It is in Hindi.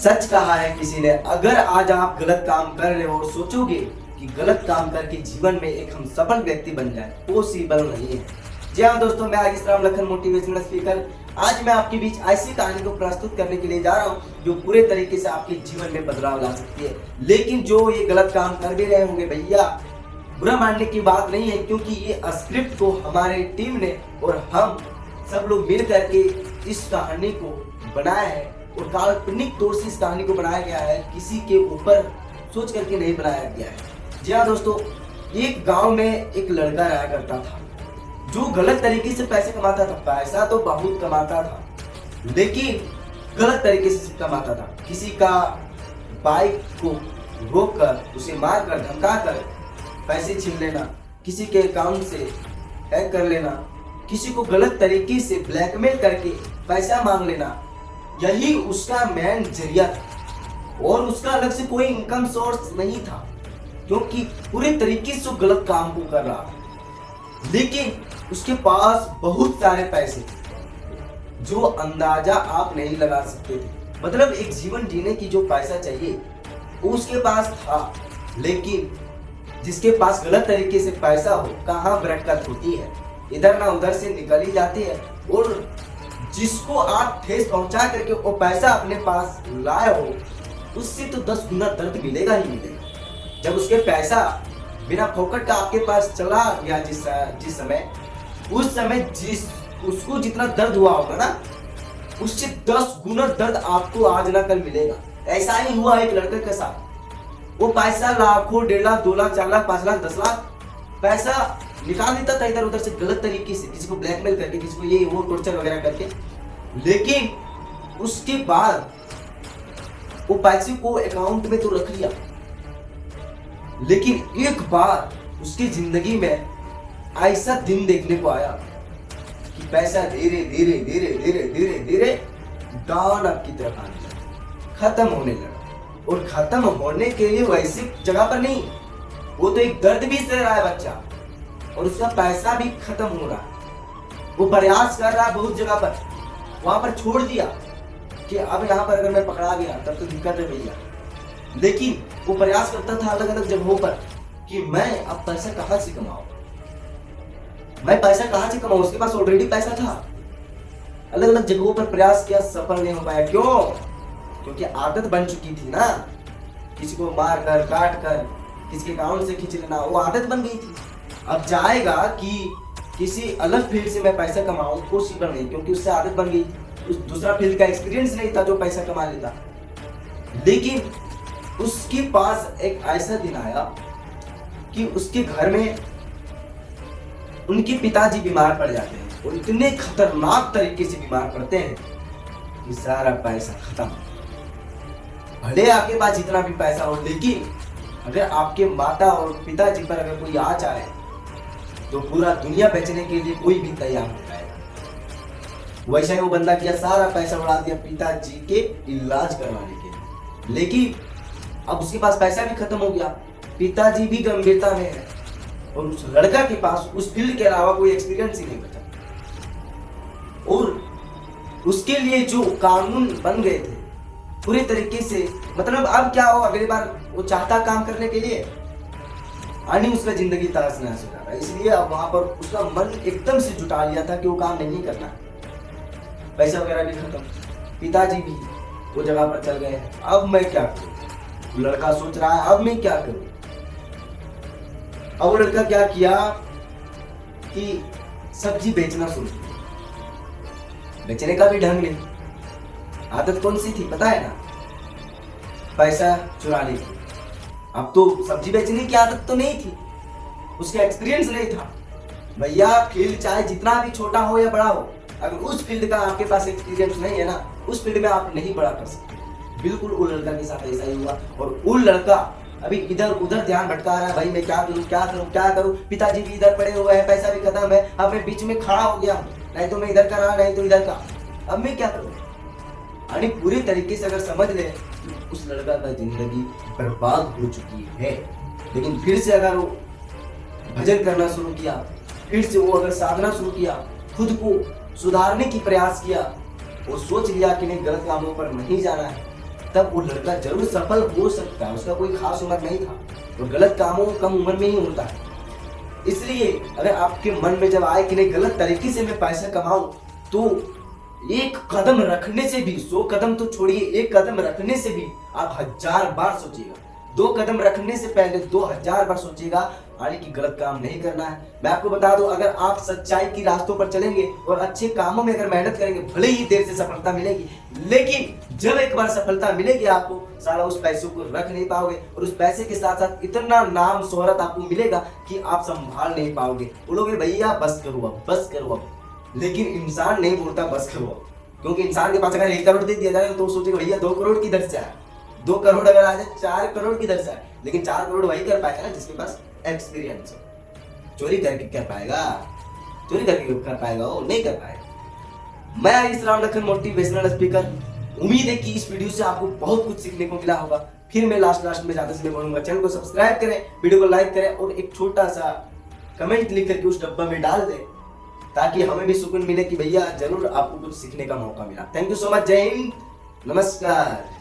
सच कहा है किसी ने, अगर आज आप गलत काम कर रहे हो और सोचोगे कि गलत काम करके जीवन में एक हम सफल व्यक्ति बन जाए, पॉसिबल नहीं है। जी हाँ दोस्तों, मैं आगे राम लखन मोटिवेशनल स्पीकर आज मैं आपके बीच ऐसी कहानी को प्रस्तुत करने के लिए जा रहा हूँ जो पूरे तरीके से आपके जीवन में बदलाव ला सकती है। लेकिन जो ये गलत काम कर भी रहे होंगे भैया, बुरा मानने की बात नहीं है, क्योंकि ये स्क्रिप्ट को हमारे टीम ने और हम सब लोग मिल करके इस कहानी को बनाया है और काल्पनिक तौर से इस कहानी को बनाया गया है, किसी के ऊपर सोच करके नहीं बनाया गया है। जी हाँ दोस्तों, एक गांव में एक लड़का रहा करता था जो गलत तरीके से पैसे कमाता था। पैसा तो बहुत कमाता था, लेकिन गलत तरीके से कमाता था। किसी का बाइक को रोक कर, उसे मार कर, धमका कर पैसे छीन लेना, किसी के अकाउंट से हैक कर लेना, किसी को गलत तरीके से ब्लैकमेल करके पैसा मांग लेना, यही उसका मेन जरिया था और उसका अलग से कोई इनकम सोर्स नहीं था, क्योंकि पूरे तरीके से गलत काम को कर रहा था। लेकिन उसके पास बहुत सारे पैसे थे जो अंदाजा आप नहीं लगा सकते थे। मतलब एक जीवन जीने की जो पैसा चाहिए वो उसके पास था, लेकिन जिसके पास गलत तरीके से पैसा हो, कहाँ बरकत होती है, इधर ना उधर से निकल ही जाती है। और जिसको आप ठेस पहुंचा करके वो पैसा अपने पास लाए हो, उससे तो 10 गुना दर्द मिलेगा ही मिलेगा। जब उसके पैसा बिना फोकट का आपके पास चला गया जिस समय, उस समय उसको जितना दर्द हुआ होगा ना, उससे 10 गुना दर्द आपको आज ना कल मिलेगा। ऐसा ही हुआ एक लड़के के साथ। वो पैसा लाखों, 1.5 लाख, 2 लाख, 4 लाख, 5 लाख, 10 लाख पैसा निकाल देता था इधर उधर से गलत तरीके से, किसी को ब्लैकमेल करके, किसी को ये वो टॉर्चर वगैरह करके। लेकिन उसके बाद वो पैसे को अकाउंट में तो रख लिया, लेकिन एक बार उसकी जिंदगी में ऐसा दिन देखने को आया कि पैसा धीरे धीरे धीरे धीरे धीरे धीरे डाउन अप की तरफ आने लगा, खत्म होने लगा। और खत्म होने के लिए वैसी जगह पर नहीं, वो तो एक दर्द भी सह रहा है बच्चा, और उसका पैसा भी खत्म हो रहा है। वो प्रयास कर रहा है बहुत जगह पर, वहां पर छोड़ दिया कि अब यहाँ पर अगर मैं पकड़ा गया तब तो दिक्कत है भैया। लेकिन वो प्रयास करता था अलग अलग जगहों पर कि मैं अब पैसा कहां से कमाऊं, मैं पैसा कहां से कमाऊं। उसके पास ऑलरेडी पैसा था, अलग अलग जगहों पर प्रयास किया, सफल नहीं हो पाया। क्यों? क्योंकि आदत बन चुकी थी ना, किसी को मार कर, काट कर, किसी के अकाउंट से खींच लेना, वो आदत बन गई थी। अब जाएगा कि किसी अलग फील्ड से मैं पैसा कमाऊं, पॉसिबल नहीं, क्योंकि उससे आदत बन गई। उस दूसरा फील्ड का एक्सपीरियंस नहीं था जो पैसा कमा लेता। लेकिन उसके पास एक ऐसा दिन आया कि उसके घर में उनके पिताजी बीमार पड़ जाते हैं, और इतने खतरनाक तरीके से बीमार पड़ते हैं कि सारा पैसा खत्म। भले आपके पास जितना भी पैसा हो, लेकिन अगर आपके माता और पिताजी पर अगर कोई आ जाए तो पूरा दुनिया बेचने के लिए कोई भी तैयार हो जाएगा। वैसा ही वो बंदा किया, सारा पैसा उड़ा दिया पिताजी के इलाज करवाने के लिए। लेकिन अब उसके पास पैसा भी खत्म हो गया, पिताजी भी गंभीरता में है, और उस लड़का के पास उस फील्ड के अलावा कोई एक्सपीरियंस ही नहीं बचा। और उसके लिए जो कानून बन गए थे पूरी तरीके से, मतलब अब क्या हो, अगली बार वो चाहता काम करने के लिए, यानी उसका जिंदगी तहस नहस हो रहा है। इसलिए अब वहां पर उसका मन एकदम से जुटा लिया था कि वो काम नहीं करना। पैसा वगैरह भी खत्म, पिताजी भी वो जगह पर चल गए। अब मैं क्या करूं? लड़का सोच रहा है अब मैं क्या करूं। अब वो लड़का क्या किया कि सब्जी बेचना शुरू किया। बेचने का भी ढंग नहीं, आदत कौन सी थी पता है ना, पैसा चुराने की। अब तो सब्जी बेचने की आदत तो नहीं थी, उसका एक्सपीरियंस नहीं था भैया। फील्ड चाहे जितना भी छोटा हो या बड़ा हो, अगर उस फील्ड का आपके पास एक्सपीरियंस नहीं है ना, उस फील्ड में आप नहीं बड़ा कर सकते। बिल्कुल उस लड़का के साथ ऐसा ही हुआ। और वो लड़का अभी इधर उधर ध्यान भटका रहा है, भाई मैं क्या करूं क्या करूं क्या करूं। पिताजी भी इधर पड़े हुए हैं, पैसा भी खत्म है, अब मैं बीच में खड़ा हो गया हूं, नहीं तो मैं इधर का रहा, नहीं तो इधर का, अब मैं क्या करूं। यानी पूरी तरीके से अगर समझ ले, उस लड़का का जिंदगी बर्बाद हो चुकी है। लेकिन फिर से अगर वो भजन करना शुरू किया, फिर से वो अगर साधना शुरू किया, खुद को सुधारने की प्रयास किया और सोच लिया कि नहीं गलत कामों पर नहीं जाना है, तब वो लड़का जरूर सफल हो सकता है, उसका कोई खास उम्र नहीं था, और गलत कामों कम उम्र में ही होता है। इसलिए अगर आपके मन में जब आए कि नहीं गलत तरीके से मैं पैसा कमाऊं, तो एक कदम रखने से भी, 100 कदम तो छोड़िए, एक कदम रखने से भी आप 1000 बार सोचिएगा। 2 कदम रखने से पहले 2000 बार सोचिएगा, यानी कि गलत काम नहीं करना है। मैं आपको बता दूं, अगर आप सच्चाई की रास्तों पर चलेंगे और अच्छे कामों में अगर मेहनत करेंगे, भले ही देर से सफलता मिलेगी, लेकिन जब एक बार सफलता मिलेगी आपको, साला उस पैसों को रख नहीं पाओगे, और उस पैसे के साथ साथ इतना नाम शोहरत आपको मिलेगा कि आप संभाल नहीं पाओगे। बोलोगे भैया बस करो अब, बस करो अब, लेकिन इंसान नहीं बोलता बस करो अब, क्योंकि इंसान के पास अगर 1 करोड़ दे दिया जाए तो सोचेगा भैया 2 करोड़ किधर से आया, 2 करोड़ अगर आ जाए 4 करोड़ किधर से आए, लेकिन 4 करोड़ वही कर पाएगा ना जिसके पास एक्सपीरियंस हो। चोरी करके कर पाएगा, चोरी करके कर पाएगा, वो नहीं कर पाएगा। मैं आयुष राम लखन, मोटिवेशनल स्पीकर। उम्मीद है कि इस वीडियो से आपको बहुत कुछ सीखने को मिला होगा। फिर मैं लास्ट में जाते समय बोलूंगा, चैनल को सब्सक्राइब करें, वीडियो को लाइक करें, और एक छोटा सा कमेंट लिख करके उस डब्बा में डाल दें, ताकि हमें भी सुकून मिले कि भैया जरूर आपको कुछ सीखने का मौका मिला। थैंक यू सो मच, जय हिंद, नमस्कार।